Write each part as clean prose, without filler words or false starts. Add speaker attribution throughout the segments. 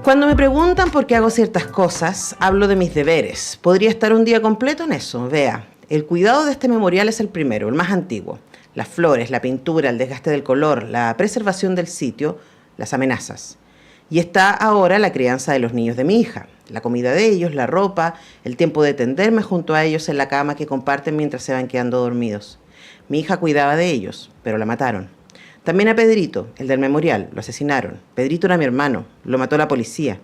Speaker 1: Cuando me preguntan por qué hago ciertas cosas, hablo de mis deberes. Podría estar un día completo en eso. Vea, el cuidado de este memorial es el primero, el más antiguo. Las flores, la pintura, el desgaste del color, la preservación del sitio, las amenazas. Y está ahora la crianza de los niños de mi hija, la comida de ellos, la ropa, el tiempo de tenderme junto a ellos en la cama que comparten mientras se van quedando dormidos. Mi hija cuidaba de ellos, pero la mataron. También a Pedrito, el del memorial, lo asesinaron. Pedrito era mi hermano, lo mató la policía.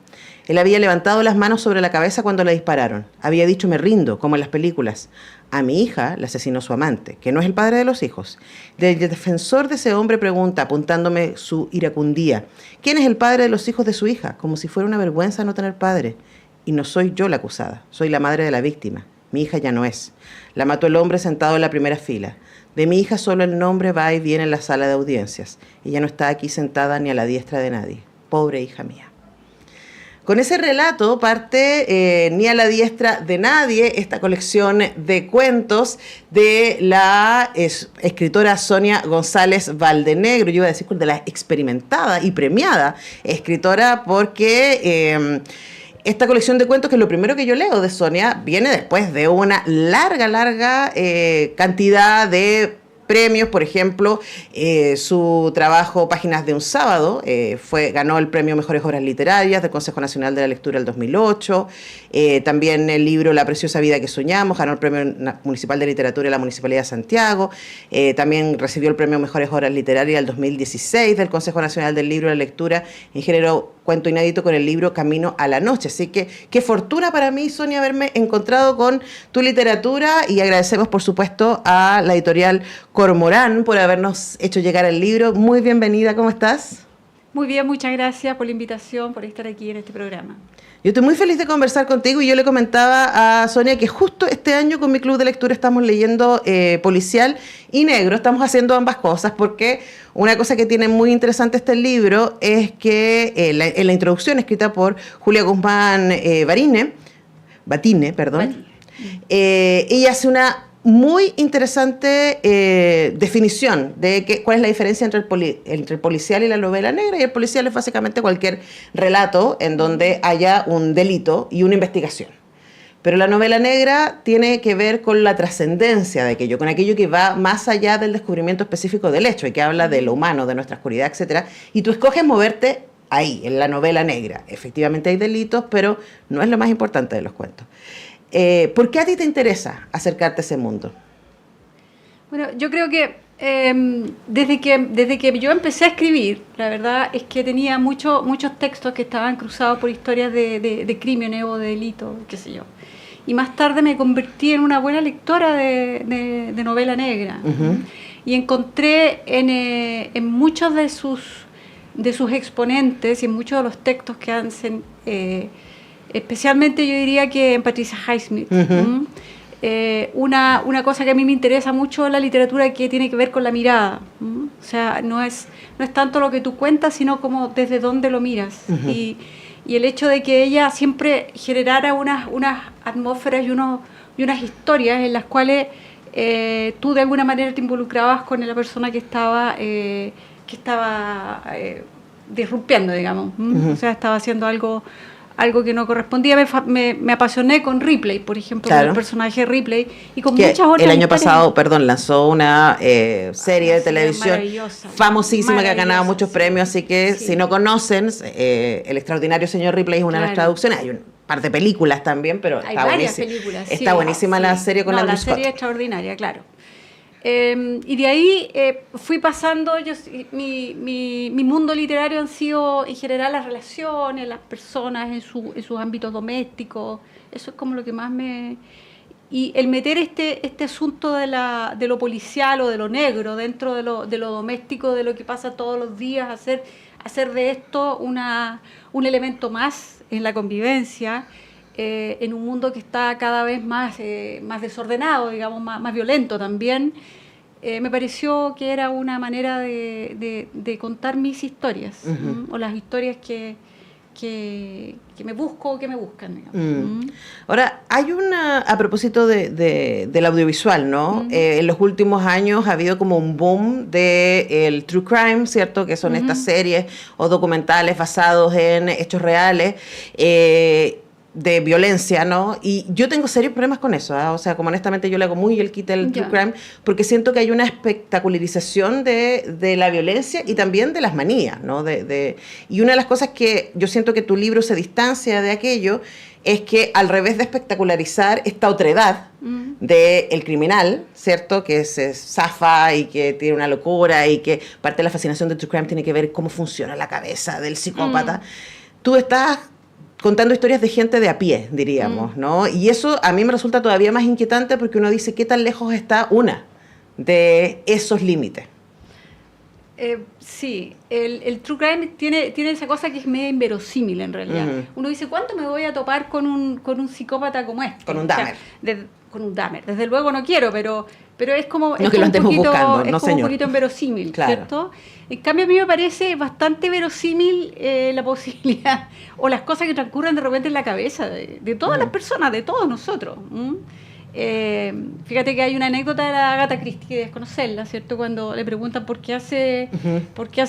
Speaker 1: Él había levantado las manos sobre la cabeza cuando le dispararon. Había dicho me rindo, como en las películas. A mi hija la asesinó su amante, que no es el padre de los hijos. El defensor de ese hombre pregunta, apuntándome su iracundía, ¿quién es el padre de los hijos de su hija? Como si fuera una vergüenza no tener padre. Y no soy yo la acusada, soy la madre de la víctima. Mi hija ya no es. La mató el hombre sentado en la primera fila. De mi hija solo el nombre va y viene en la sala de audiencias. Ella no está aquí sentada ni a la diestra de nadie. Pobre hija mía. Con ese relato parte Ni a la diestra de nadie, esta colección de cuentos de la escritora Sonia González Valdenegro. Yo iba a decir de la experimentada y premiada escritora porque esta colección de cuentos, que es lo primero que yo leo de Sonia, viene después de una larga cantidad de premios. Por ejemplo, su trabajo Páginas de un sábado ganó el premio Mejores Obras Literarias del Consejo Nacional de la Lectura del 2008. También el libro La preciosa vida que soñamos ganó el premio municipal de literatura de la Municipalidad de Santiago. También recibió el premio Mejores Obras Literarias del 2016 del Consejo Nacional del Libro de la Lectura en género cuento inédito con el libro Camino a la Noche. Así que qué fortuna para mí, Sonia, haberme encontrado con tu literatura, y agradecemos, por supuesto, a la editorial Cormorán por habernos hecho llegar el libro. Muy bienvenida, ¿cómo estás?
Speaker 2: Muy bien, muchas gracias por la invitación, por estar aquí en este programa.
Speaker 1: Yo estoy muy feliz de conversar contigo, y yo le comentaba a Sonia que justo este año con mi club de lectura estamos leyendo policial y negro. Estamos haciendo ambas cosas porque una cosa que tiene muy interesante este libro es que en la introducción, escrita por Julia Guzmán Batine, ella hace una muy interesante definición de cuál es la diferencia entre el policial y la novela negra. Y el policial es básicamente cualquier relato en donde haya un delito y una investigación. Pero la novela negra tiene que ver con la trascendencia de aquello, con aquello que va más allá del descubrimiento específico del hecho y que habla de lo humano, de nuestra oscuridad, etc. Y tú escoges moverte ahí, en la novela negra. Efectivamente hay delitos, pero no es lo más importante de los cuentos. ¿Por qué a ti te interesa acercarte a ese mundo?
Speaker 2: Bueno, yo creo que desde que yo empecé a escribir, la verdad es que tenía muchos textos que estaban cruzados por historias de crímenes o de delitos, qué sé yo. Y más tarde me convertí en una buena lectora de novela negra. Uh-huh. Y encontré en muchos de sus exponentes y en muchos de los textos que hacen... especialmente yo diría que en Patricia Highsmith, uh-huh. Una cosa que a mí me interesa mucho es la literatura que tiene que ver con la mirada. O sea, no es tanto lo que tú cuentas, sino como desde dónde lo miras. Uh-huh. Y el hecho de que ella siempre generara unas atmósferas y unas historias en las cuales tú de alguna manera te involucrabas con la persona que estaba disrumpiendo, digamos. Uh-huh. O sea, estaba haciendo algo que no correspondía. Me apasioné con Ripley, por ejemplo, claro, con el personaje de Ripley, y con muchas otras.
Speaker 1: El año pasado, lanzó una serie de televisión famosísima que ha ganado muchos premios, así que sí, si no conocen, El extraordinario señor Ripley es una de las traducciones. Hay un par de películas también, pero
Speaker 2: hay varias películas.
Speaker 1: Está buenísima la serie con Andrew Scott.
Speaker 2: La serie es extraordinaria, claro. Y de ahí fui pasando, mi mundo literario han sido en general las relaciones, las personas en sus ámbitos domésticos. Eso es como lo que más me... Y el meter este asunto de lo policial o de lo negro dentro de lo doméstico, de lo que pasa todos los días, hacer de esto un elemento más en la convivencia, en un mundo que está cada vez más desordenado, digamos, más violento también. Me pareció que era una manera de contar mis historias, uh-huh, o las historias que me busco o que me buscan. Digamos.
Speaker 1: Ahora, hay a propósito del audiovisual, ¿no? En los últimos años ha habido como un boom del true crime, ¿cierto? Que son estas series o documentales basados en hechos reales, de violencia, ¿no? Y yo tengo serios problemas con eso, ¿eh? O sea, como honestamente yo le hago muy el quite al true crime, porque siento que hay una espectacularización de la violencia y también de las manías, ¿no? Y una de las cosas que yo siento que tu libro se distancia de aquello es que al revés de espectacularizar esta otredad del criminal, ¿cierto? Que se zafa y que tiene una locura y que parte de la fascinación del true crime tiene que ver cómo funciona la cabeza del psicópata. Tú estás contando historias de gente de a pie, diríamos, ¿no? Y eso a mí me resulta todavía más inquietante porque uno dice, ¿qué tan lejos está una de esos límites?
Speaker 2: Sí, el true crime tiene esa cosa que es medio inverosímil en realidad. Uno dice, ¿cuánto me voy a topar con un psicópata como este?
Speaker 1: Con un Dahmer.
Speaker 2: O sea, con un Dahmer. Desde luego no quiero, pero es como...
Speaker 1: No
Speaker 2: es
Speaker 1: que lo estemos buscando,
Speaker 2: es
Speaker 1: no,
Speaker 2: como
Speaker 1: señor.
Speaker 2: un poquito inverosímil,
Speaker 1: claro.
Speaker 2: ¿cierto? En cambio, a mí me parece bastante verosímil la posibilidad o las cosas que transcurren de repente en la cabeza de todas las personas, de todos nosotros. Fíjate que hay una anécdota de la Agatha Christie, que desconocerla, ¿cierto? Cuando le preguntan por qué hace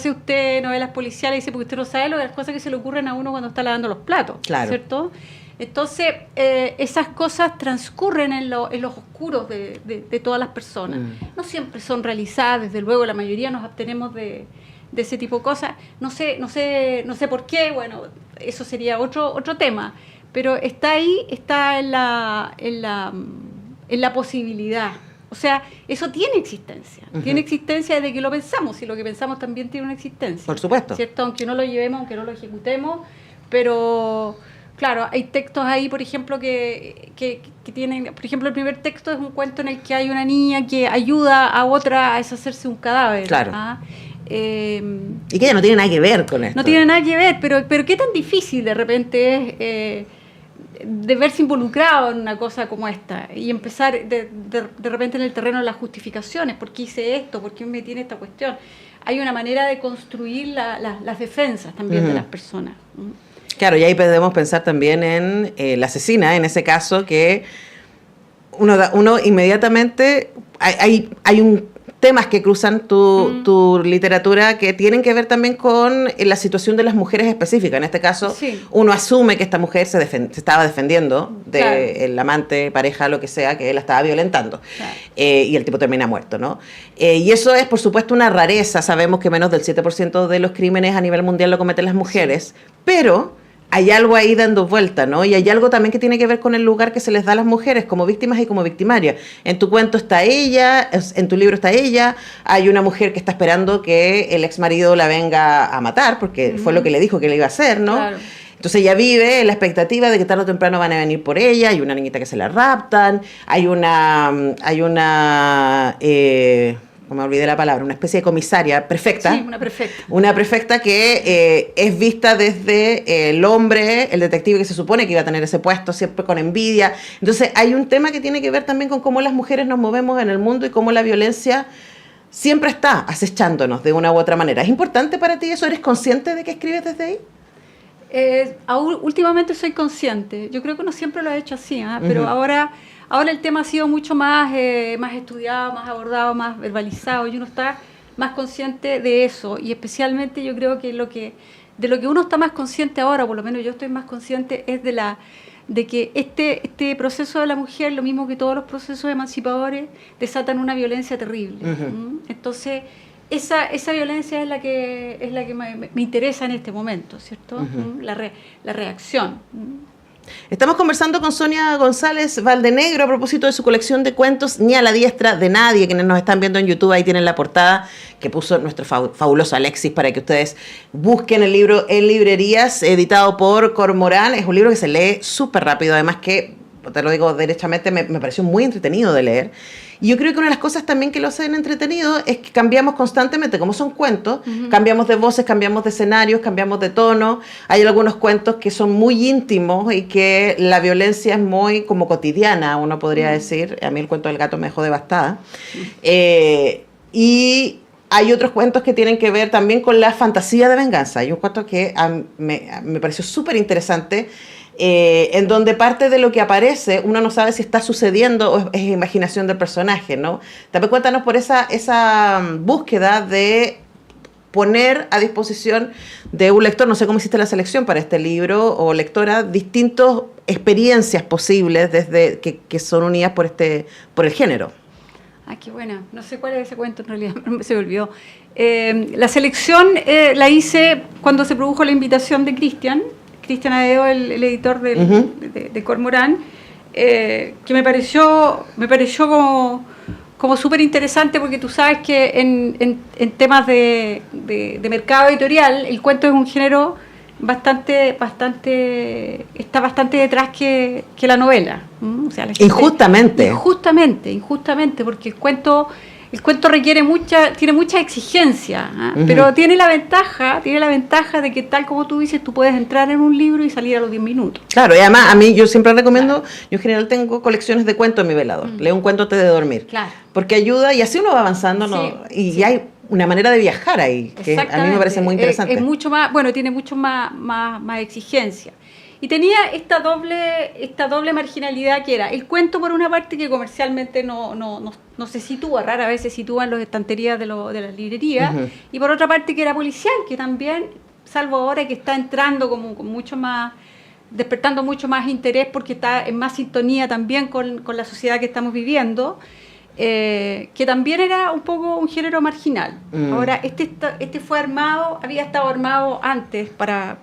Speaker 2: usted novelas policiales, dice, porque usted no sabe las cosas que se le ocurren a uno cuando está lavando los platos,
Speaker 1: claro.
Speaker 2: ¿cierto? Entonces, esas cosas transcurren en los oscuros de todas las personas. No siempre son realizadas, desde luego, la mayoría nos abstenemos de ese tipo de cosas. No sé por qué, bueno, eso sería otro tema, pero está ahí, está en la posibilidad. O sea, eso tiene existencia. Tiene existencia desde que lo pensamos, y lo que pensamos también tiene una existencia.
Speaker 1: Por supuesto.
Speaker 2: ¿Cierto? Aunque no lo llevemos, aunque no lo ejecutemos, pero... Claro, hay textos ahí, por ejemplo, que tienen... Por ejemplo, el primer texto es un cuento en el que hay una niña que ayuda a otra a deshacerse de un cadáver.
Speaker 1: Claro.
Speaker 2: ¿Ah?
Speaker 1: Y que ella no tiene nada que ver con esto.
Speaker 2: No tiene nada que ver, pero qué tan difícil de repente es de verse involucrado en una cosa como esta y empezar de repente en el terreno de las justificaciones. ¿Por qué hice esto? ¿Por qué me metí en esta cuestión? Hay una manera de construir las defensas también de las personas.
Speaker 1: Claro, y ahí podemos pensar también en la asesina, en ese caso, que uno inmediatamente... Hay un temas que cruzan tu literatura que tienen que ver también con la situación de las mujeres específicas. En este caso, uno asume que esta mujer se estaba defendiendo del amante, pareja, lo que sea, que la estaba violentando. Claro. Y el tipo termina muerto, ¿no? Y eso es, por supuesto, una rareza. Sabemos que menos del 7% de los crímenes a nivel mundial lo cometen las mujeres, pero... hay algo ahí dando vuelta, ¿no? Y hay algo también que tiene que ver con el lugar que se les da a las mujeres como víctimas y como victimarias. En tu cuento está ella, en tu libro está ella, hay una mujer que está esperando que el exmarido la venga a matar, porque fue lo que le dijo que le iba a hacer, ¿no? Claro. Entonces ella vive en la expectativa de que tarde o temprano van a venir por ella, hay una niñita que se la raptan, hay una me olvidé la palabra, una especie de comisaria, prefecta.
Speaker 2: Sí, una prefecta.
Speaker 1: Una prefecta que es vista desde el hombre, el detective que se supone que iba a tener ese puesto, siempre con envidia. Entonces hay un tema que tiene que ver también con cómo las mujeres nos movemos en el mundo y cómo la violencia siempre está acechándonos de una u otra manera. ¿Es importante para ti eso? ¿Eres consciente de que escribes desde ahí?
Speaker 2: Últimamente soy consciente. Yo creo que uno siempre lo ha hecho así, pero ahora el tema ha sido mucho más estudiado, más abordado, más verbalizado, y uno está más consciente de eso. Y especialmente yo creo que de lo que uno está más consciente ahora, por lo menos yo estoy más consciente, es de que este proceso de la mujer, lo mismo que todos los procesos emancipadores, desatan una violencia terrible. Entonces, esa violencia es la que me interesa en este momento, ¿cierto? La reacción.
Speaker 1: Estamos conversando con Sonia González Valdenegro a propósito de su colección de cuentos Ni a la diestra de nadie. Quienes nos están viendo en YouTube, ahí tienen la portada que puso nuestro fabuloso Alexis para que ustedes busquen el libro en librerías, editado por Cormorán. Es un libro que se lee súper rápido, además que, te lo digo derechamente, me pareció muy entretenido de leer. Y yo creo que una de las cosas también que lo hacen entretenido es que cambiamos constantemente, como son cuentos, cambiamos de voces, cambiamos de escenarios, cambiamos de tono. Hay algunos cuentos que son muy íntimos y que la violencia es muy como cotidiana, uno podría decir. A mí el cuento del gato me dejó devastada. Y hay otros cuentos que tienen que ver también con la fantasía de venganza. Hay un cuento que me pareció súper interesante, en donde parte de lo que aparece uno no sabe si está sucediendo o es imaginación del personaje, ¿no? También cuéntanos por esa búsqueda de poner a disposición de un lector, no sé cómo hiciste la selección para este libro, o lectora, distintas experiencias posibles desde que son unidas por el género.
Speaker 2: Ah, qué buena. No sé cuál es ese cuento en realidad, se me olvidó. La selección la hice cuando se produjo la invitación de Cristian Adeo, el editor de Cormorán, que me pareció como súper interesante, porque tú sabes que en temas de mercado editorial, el cuento es un género está bastante detrás que la novela. O sea, la gente, injustamente, porque el cuento tiene mucha exigencia, pero tiene la ventaja de que, tal como tú dices, tú puedes entrar en un libro y salir a los 10 minutos.
Speaker 1: Claro, y además a mí yo siempre recomiendo, yo en general tengo colecciones de cuentos en mi velador, leo un cuento antes de dormir,
Speaker 2: claro,
Speaker 1: porque ayuda y así uno va avanzando, ¿no? Y hay una manera de viajar ahí, que a mí me parece muy interesante.
Speaker 2: Es mucho más, tiene mucho más exigencia. Y tenía esta doble marginalidad, que era el cuento, por una parte, que comercialmente no se sitúa, rara vez se sitúa en las estanterías de las librerías, y por otra parte que era policial, que también, salvo ahora que está entrando con mucho más, despertando mucho más interés, porque está en más sintonía también con la sociedad que estamos viviendo, que también era un poco un género marginal. Ahora, había estado armado antes para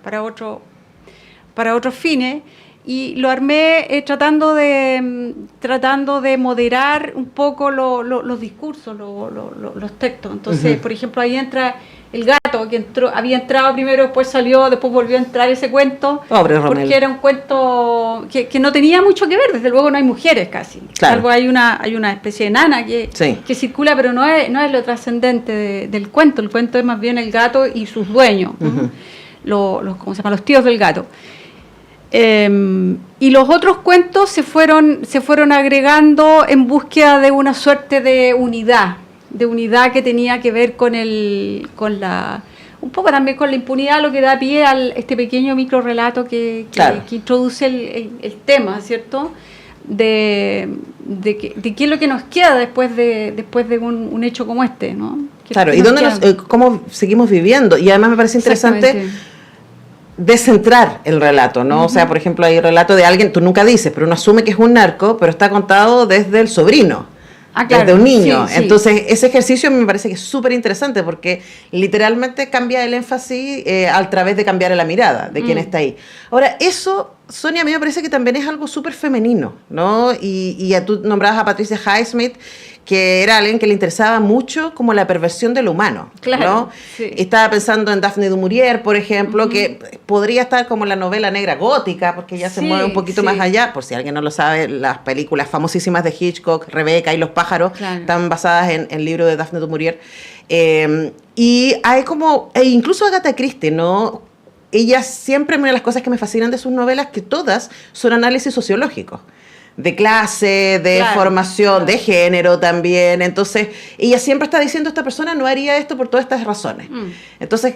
Speaker 2: otros fines, y lo armé tratando de moderar un poco los discursos, los textos. Entonces, por ejemplo, ahí entra El gato, que había entrado primero, después salió, después volvió a entrar ese cuento, porque era un cuento que no tenía mucho que ver. Desde luego no hay mujeres casi,
Speaker 1: claro.
Speaker 2: Salvo hay una especie de nana que circula, pero no es lo trascendente del cuento. El cuento es más bien el gato y sus dueños, ¿cómo se llama? Los tíos del gato. Y los otros cuentos se fueron agregando en búsqueda de una suerte de unidad que tenía que ver un poco también con la impunidad, lo que da pie a este pequeño micro relato que introduce el tema, ¿cierto? De qué es lo que nos queda después de un hecho como este, ¿no?
Speaker 1: Claro, y cómo seguimos viviendo. Y además me parece interesante descentrar el relato, ¿no? O sea, por ejemplo, hay relato de alguien, tú nunca dices, pero uno asume que es un narco, pero está contado desde el sobrino, desde un niño. Entonces, ese ejercicio me parece que es súper interesante, porque literalmente cambia el énfasis a través de cambiar la mirada de quien está ahí. Ahora, eso, Sonia, a mí me parece que también es algo súper femenino, ¿no? Y tú nombrabas a Patricia Highsmith, que era alguien que le interesaba mucho como la perversión de lo humano, ¿no? Sí. Estaba pensando en Daphne du Maurier, por ejemplo, que podría estar como la novela negra gótica, porque ella se mueve un poquito más allá. Por si alguien no lo sabe, las películas famosísimas de Hitchcock, Rebeca y los pájaros, están basadas en el libro de Daphne du Maurier. Y hay incluso Agatha Christie, ¿no? Ella siempre, una de las cosas que me fascinan de sus novelas, que todas son análisis sociológicos, de clase, de formación, de género también. Entonces, ella siempre está diciendo, esta persona no haría esto por todas estas razones. Entonces,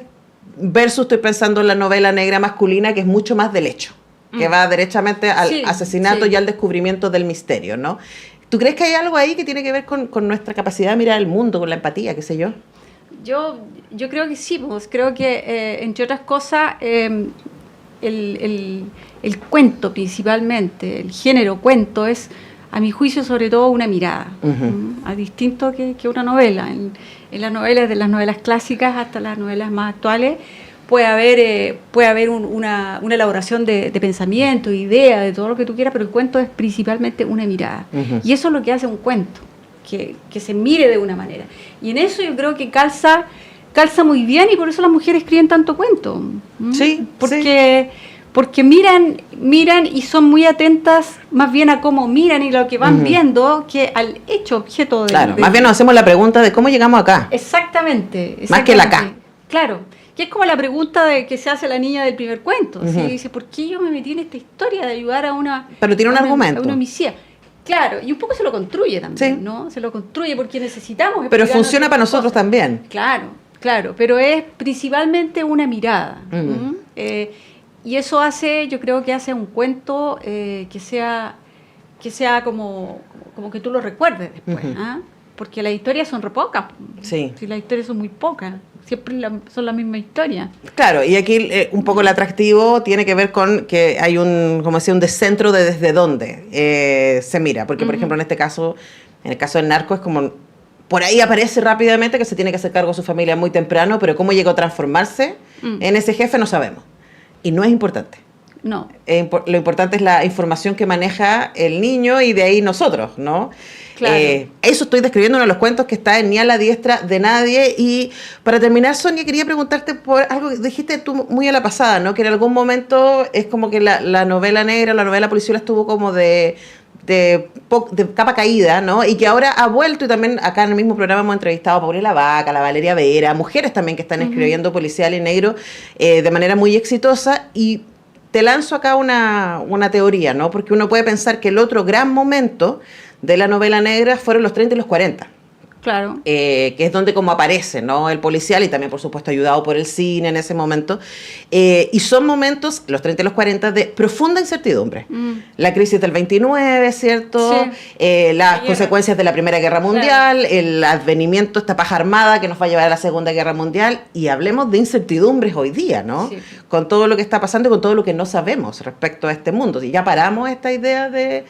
Speaker 1: versus, estoy pensando en la novela negra masculina, que es mucho más del hecho, que va derechamente al asesinato y al descubrimiento del misterio, ¿no? ¿Tú crees que hay algo ahí que tiene que ver con nuestra capacidad de mirar el mundo, con la empatía, qué sé yo?
Speaker 2: Yo creo que sí, pues creo que, entre otras cosas, el cuento principalmente, el género cuento, es, a mi juicio, sobre todo una mirada, a distinto que una novela. En las novelas, de las novelas clásicas hasta las novelas más actuales, puede haber una elaboración de pensamiento, de idea, de todo lo que tú quieras, pero el cuento es principalmente una mirada. Y eso es lo que hace un cuento, que se mire de una manera. Y en eso yo creo que calza muy bien, y por eso las mujeres escriben tanto cuento.
Speaker 1: Sí,
Speaker 2: porque miran y son muy atentas más bien a cómo miran y lo que van viendo, que al hecho objeto de...
Speaker 1: Claro, más bien nos hacemos la pregunta de cómo llegamos acá.
Speaker 2: Exactamente.
Speaker 1: Más que el acá.
Speaker 2: Claro, que es como la pregunta que se hace la niña del primer cuento. ¿Sí? Dice, ¿por qué yo me metí en esta historia de ayudar a una...
Speaker 1: Pero tiene un argumento.
Speaker 2: A una homicida. Claro, y un poco se lo construye también,
Speaker 1: Sí.
Speaker 2: ¿no? Se lo construye porque necesitamos...
Speaker 1: Pero
Speaker 2: explicarnos
Speaker 1: funciona para
Speaker 2: ciertas
Speaker 1: nosotros
Speaker 2: cosas.
Speaker 1: también.
Speaker 2: Claro, pero es principalmente una mirada.
Speaker 1: Mm.
Speaker 2: Y eso yo creo que hace un cuento que sea como que tú lo recuerdes después,
Speaker 1: Ujú.
Speaker 2: ¿ah? Porque las historias son re pocas.
Speaker 1: Sí.
Speaker 2: Si las historias son muy pocas, siempre son la misma historia.
Speaker 1: Claro, y aquí un poco el atractivo tiene que ver con que hay como decía, un descentro de desde dónde se mira. Porque, por ejemplo, en el caso del narco, es como, por ahí aparece rápidamente que se tiene que hacer cargo de su familia muy temprano, pero cómo llegó a transformarse en ese jefe no sabemos. Y no es importante.
Speaker 2: No.
Speaker 1: Lo importante es la información que maneja el niño y de ahí nosotros, ¿no?
Speaker 2: Claro.
Speaker 1: Eso estoy describiendo uno de los cuentos que está en Ni a la diestra de nadie. Y para terminar, Sonia, quería preguntarte por algo que dijiste tú muy a la pasada, ¿no? Que en algún momento es como que la novela negra, la novela policial estuvo como de capa caída, ¿no? Y que ahora ha vuelto, y también acá en el mismo programa hemos entrevistado a Paulina Vaca, a la Valeria Vera, mujeres también que están escribiendo policial y negro de manera muy exitosa. Y te lanzo acá una teoría, ¿no? Porque uno puede pensar que el otro gran momento de la novela negra fueron los 30 y los 40.
Speaker 2: Claro.
Speaker 1: Que es donde como aparece, ¿no? El policial, y también, por supuesto, ayudado por el cine en ese momento. Y son momentos, los 30 y los 40, de profunda incertidumbre. La crisis del 29, ¿cierto?
Speaker 2: Sí.
Speaker 1: Las consecuencias de la Primera Guerra Mundial, el advenimiento, esta paja armada que nos va a llevar a la Segunda Guerra Mundial. Y hablemos de incertidumbres hoy día, ¿no?
Speaker 2: Sí.
Speaker 1: Con todo lo que está pasando y con todo lo que no sabemos respecto a este mundo. Y ya paramos esta idea de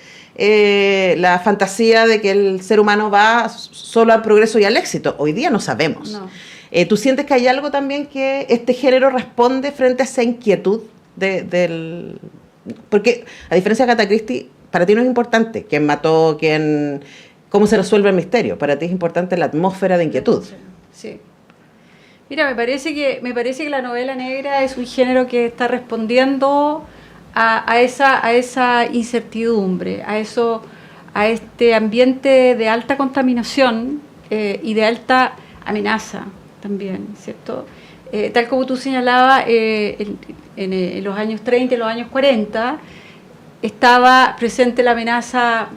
Speaker 1: la fantasía de que el ser humano va solo al progreso y al éxito. Hoy día no sabemos.
Speaker 2: No.
Speaker 1: ¿Tú sientes que hay algo también que este género responde frente a esa inquietud del...? Porque, a diferencia de Agatha Christie, para ti no es importante quién mató, cómo se resuelve el misterio. Para ti es importante la atmósfera de inquietud.
Speaker 2: Sí. Mira, me parece que la novela negra es un género que está respondiendo a esa incertidumbre, a este ambiente de alta contaminación y de alta amenaza también, ¿cierto? Tal como tú señalabas, en los años 30 y los años 40 estaba presente la amenaza,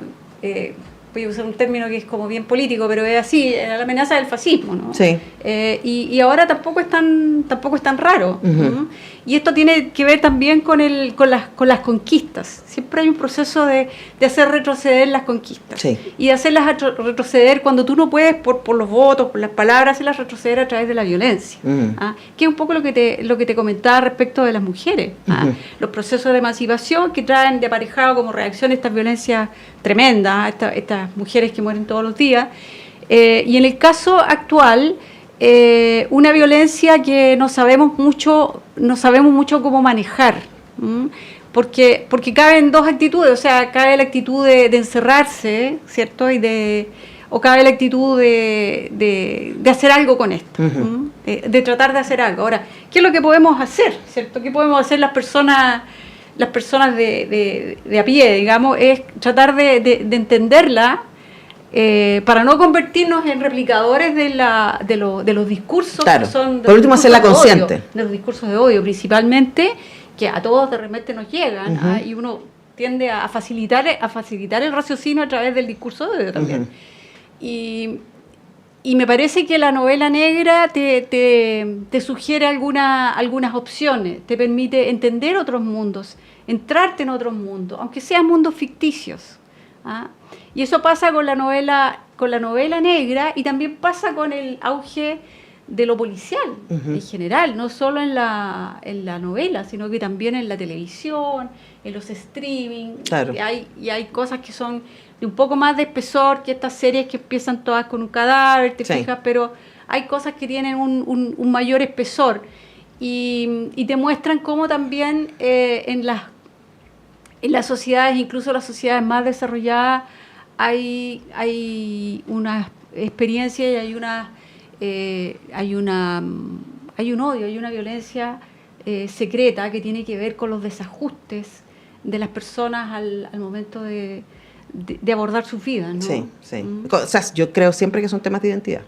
Speaker 2: voy a usar un término que es como bien político, pero es así, era la amenaza del fascismo, ¿no?
Speaker 1: Sí.
Speaker 2: Y ahora tampoco es tan raro.
Speaker 1: Uh-huh.
Speaker 2: Y esto tiene que ver también con las conquistas. Siempre hay un proceso de hacer retroceder las conquistas.
Speaker 1: Sí.
Speaker 2: Y de hacerlas retroceder cuando tú no puedes por los votos, por las palabras, hacerlas retroceder a través de la violencia.
Speaker 1: Uh-huh.
Speaker 2: Que es un poco lo que te comentaba respecto de las mujeres.
Speaker 1: Uh-huh.
Speaker 2: Los procesos de emancipación que traen de aparejado como reacción estas violencias tremendas, estas mujeres que mueren todos los días. Y en el caso actual, una violencia que no sabemos mucho cómo manejar, porque caben dos actitudes, o sea, cabe la actitud de encerrarse, ¿cierto? O cabe la actitud de hacer algo con esto,
Speaker 1: uh-huh.
Speaker 2: De tratar de hacer algo. Ahora, ¿qué es lo que podemos hacer, ¿cierto? ¿Qué podemos hacer las personas de a pie, digamos? Es tratar de entenderla, para no convertirnos en replicadores de los discursos,
Speaker 1: claro.
Speaker 2: que son
Speaker 1: Por último, hacerla consciente.
Speaker 2: De los discursos de odio, principalmente, que a todos de repente nos llegan,
Speaker 1: uh-huh.
Speaker 2: y uno tiende a facilitar el raciocinio a través del discurso de odio también. Uh-huh. Y me parece que la novela negra te sugiere algunas opciones, te permite entender otros mundos, entrarte en otros mundos, aunque sean mundos ficticios. Y eso pasa con la novela negra, y también pasa con el auge de lo policial, uh-huh. en general, no solo en la novela, sino que también en la televisión, en los streaming.
Speaker 1: Claro.
Speaker 2: Y hay cosas que son de un poco más de espesor que estas series que empiezan todas con un cadáver, te fijas, pero hay cosas que tienen un mayor espesor, y te muestran cómo también en las sociedades, incluso las sociedades más desarrolladas, hay una experiencia y hay un odio, hay una violencia secreta que tiene que ver con los desajustes de las personas al momento de abordar sus vidas, ¿no?
Speaker 1: Sí. O sea, yo creo siempre que son temas de identidad.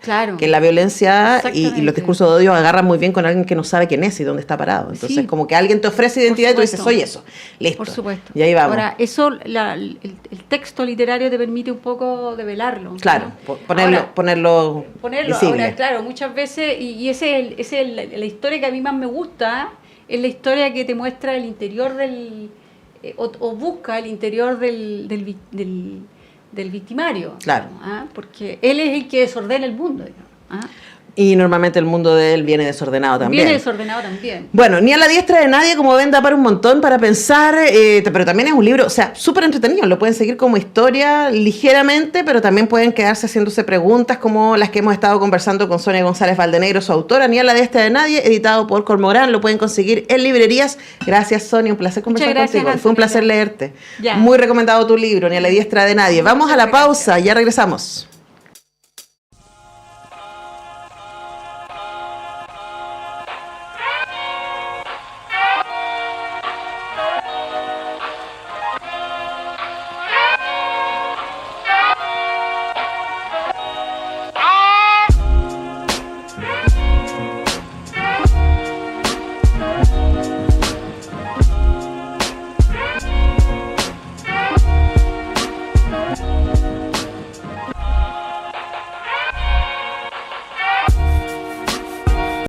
Speaker 2: Claro.
Speaker 1: Que la violencia y los
Speaker 2: Exactamente.
Speaker 1: discursos de odio agarran muy bien con alguien que no sabe quién es y dónde está parado. Entonces,
Speaker 2: Sí.
Speaker 1: como que alguien te ofrece identidad y tú dices,
Speaker 2: supuesto.
Speaker 1: soy eso. Listo.
Speaker 2: Por supuesto.
Speaker 1: Y ahí vamos.
Speaker 2: Ahora, eso, el texto literario te permite un poco develarlo.
Speaker 1: Claro,
Speaker 2: ¿no?
Speaker 1: ponerlo
Speaker 2: Ponerlo.
Speaker 1: visible.
Speaker 2: Ahora, claro, muchas veces, y la historia que a mí más me gusta, es la historia que te muestra el interior o busca el interior del victimario.
Speaker 1: Claro.
Speaker 2: ¿Ah? Porque él es el que desordena el mundo. Digamos, ¿ah?
Speaker 1: Y normalmente el mundo de él viene desordenado también.
Speaker 2: Viene desordenado también.
Speaker 1: Bueno, ni a la diestra de nadie, como ven, da para un montón para pensar, pero también es un libro, o sea, súper entretenido, lo pueden seguir como historia ligeramente, pero también pueden quedarse haciéndose preguntas como las que hemos estado conversando con Sonia González Valdenegro, su autora, Ni a la diestra de nadie, editado por Cormorán, lo pueden conseguir en librerías. Gracias, Sonia, un placer conversar
Speaker 2: gracias,
Speaker 1: contigo, fue un
Speaker 2: Antonella.
Speaker 1: placer leerte.
Speaker 2: Ya.
Speaker 1: Muy recomendado tu libro, Ni a la diestra de nadie. Vamos a la
Speaker 2: Muchas
Speaker 1: pausa, ya regresamos.